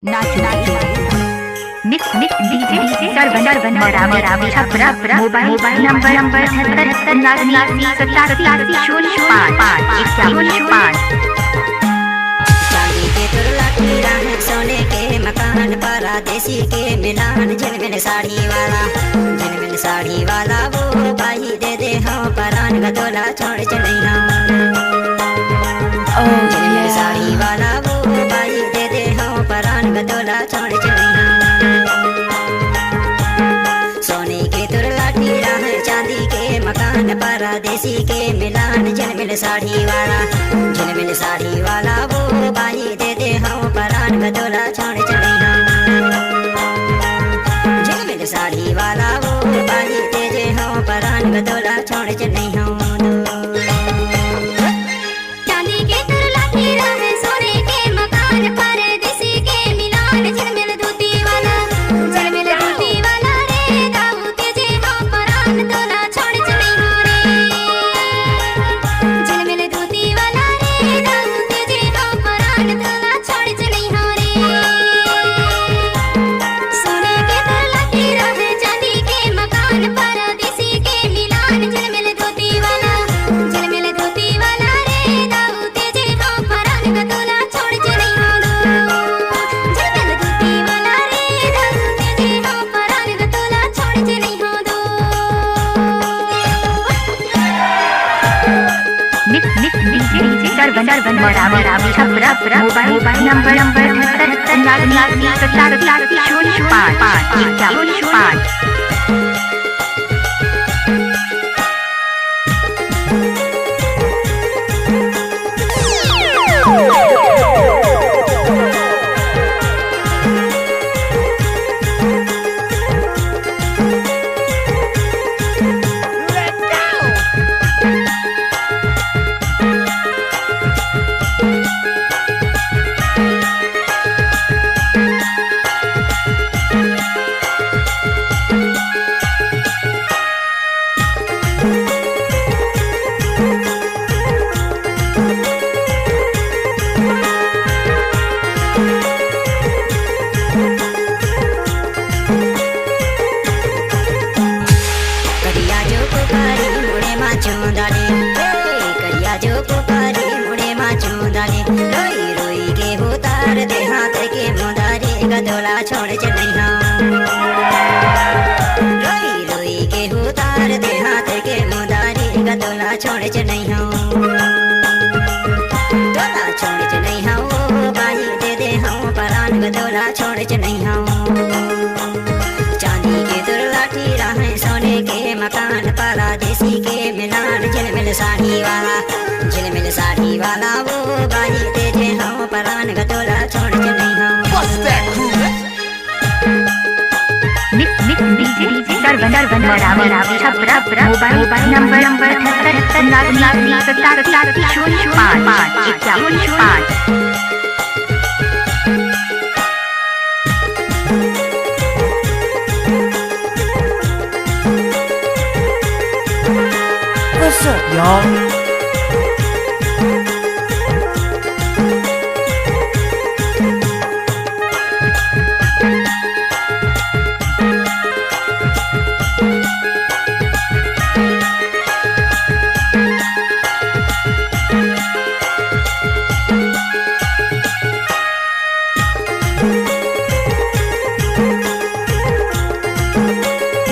नाचो नाचो mix mix DJ Sarvan Maravi Chhapra mobile number 77 चांदी के तुरला हीरा है सोने के मकान परदेसी के मिलान झिलमिल साड़ी वाला वो भाई दे दे हाँ परान गदोला छोड़ चलैया झिलमिल साड़ी वाला वो भाई दे दे हाँ परान गदोला छोड़ चलैया सोने के तुरला हीरा है चांदी के मकान परदेसी के मिलान झिलमिल साड़ी वाला वो भाई दे दे हाँ परान गदोला छोड़ चलैया झिलमिल साड़ी वाला वो भाई दे दे हाँ परान गदोला छोड़ चलैया चांदी के तुरला हीरा है सोने के मकान परदेसी के मिलान झिलमिल धोती वाला रे दाऊ तेजे हाँ परान तोला छोड़ चले हो रे झिलमिल धोती वाला रे दाऊ तेजे हाँ परान तोला छोड़ चले हो रे सोने के तुरला हीरा है चांदी के मकान परदेसी के मिलान झिलमिल धोती वाला रे दाऊ तेजे हाँ परान तोला छोड़ चले हो झिलमिल धोती वाला रे दाऊ तेजे हाँ परान तोला छोड़ चले हो mix DJ Sarvan Maravi Chhapra mobile number 77 करिया जो पुकारी मुड़े माचों डाले करिया जो पुकारी मुड़े माचों डाले रोई रोई के उतार दे हाथ के मुदारे गदोला छोड़ चलैया रोई रोई के उतार दे हाथ के मुदारे गदोला छोड़ चलैया दोला छोड़ चलैया ओ बाही दे दे हाँ परान गदोला छोड़ चलैया चांदी के तुरला हीरा है सोने के मकान परदेसी के मिलान झिलमिल साड़ी वाला वो बाही दे दे हाँ परान गदोला छोड़ चलैया mix DJ Sarvan Maravi Chhapra mobile number 77 What's up, y'all?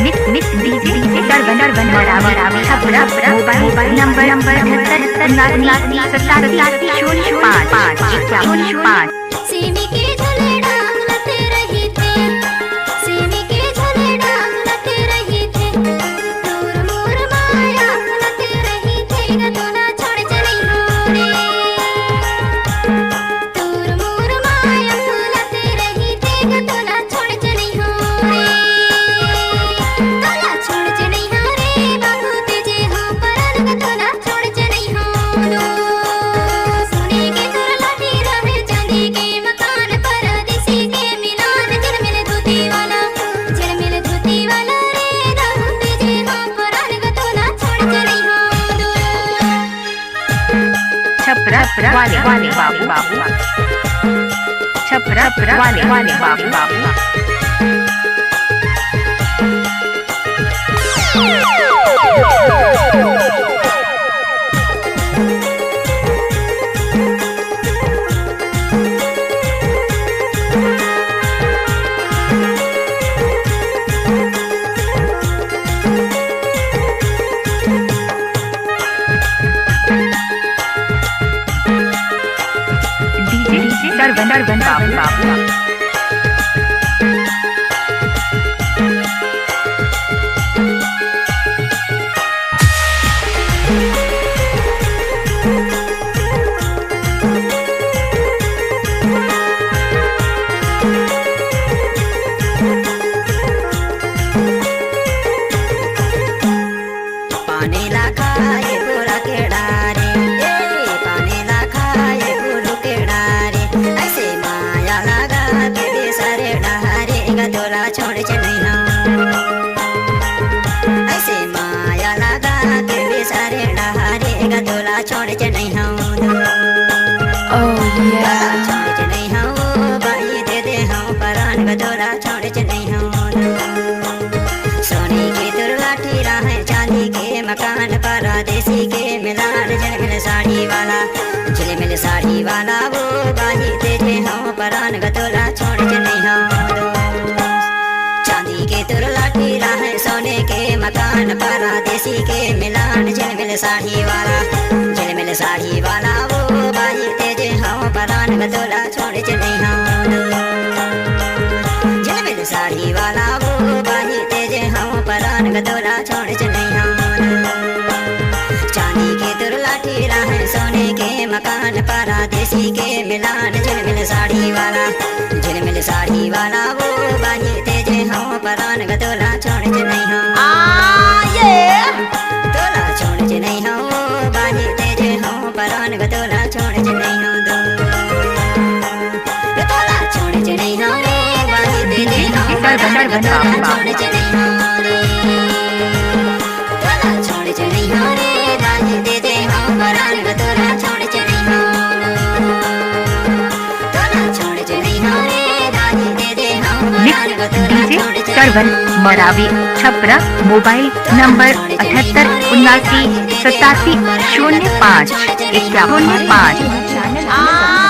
Mix DJ Sarvan Maravi Chhapra mobile number 77 सीमी के झोले डांग लते रही थे सीमी के झोले डांग लते रही थे दूर मोर माया लते रही थे गदोला छोड़ चली हो रे दूर मोर माया लते रही थे गदोला छोड़ चली हो रे गदोला छोड़ चली हो रे बाबू तेजे हो परान गदोला छोड़ चली हो सोने के तुरला हीरा है चांदी के मकान परदेसी के मिलान झिलमिल धोती वाला रे दाऊ तेजे हाँ परान गदोला छोड़ चली हो छपरा वाले बाबू छपरा वाले बाबू। डीजे सरवन बाबू। पानी ला खाए पूरा के डारे, पानी ला खाए पूरू के डारे, ऐसे माया लगा के बेसारे डहारे गदोला छोड़ के नहीं हूँ, ऐसे माया लगा के बेसारे डहारे गदोला छोड़ के नहीं हूँ, छोड़ के नहीं हूँ, बाई दे दे हूँ परान गदोला छोड़ के नहीं हूँ। सोने की दुर्लाठी राहें चांदी के मकान परदेसी के मिलान झिलमिल साड़ी वाला, झिलमिल साड़ी वाला वो बाही तेरे हों परान गतोला छोड़ के नहीं हों। चांदी के दुर्लाठी राहें सोने के मकान परदेसी के मिलान झिलमिल साड़ी वाला, झिलमिल साड़ी वाला वो बाही तेरे हों परान गतोला छोड़ के नहीं हों। झिलमिल साड़ी वाला वो बाही तेरे हों परान गतोला छोड़ के नहीं हों। चांदी के दुर्लाठी राहें सोने के मकान परदेसी के मिलान झिलमिल साड़ी वाला, झिलमिल साड़ी वाला वो बाही तेजे हों परान गतोला छोड़ के नहीं हों। तोला छोड़ के नहीं हों, बाही तेजे हों परान गतोला छोड़ के नहीं हों। तोला छोड़ के नहीं हों, बाही तेजे हों परान गतोला छोड़ के नहीं हों। तोला छोड़ के नहीं हों रे, बाही तेजे हों परान गतोला छोड़ के नहीं हों। तोला छोड़ के नहीं हों रे, बाही तेजे हों परान गतोला छोड़ के नहीं हों। सरवन मरावी छपरा। Mobile number 78 79 87 05 51 5।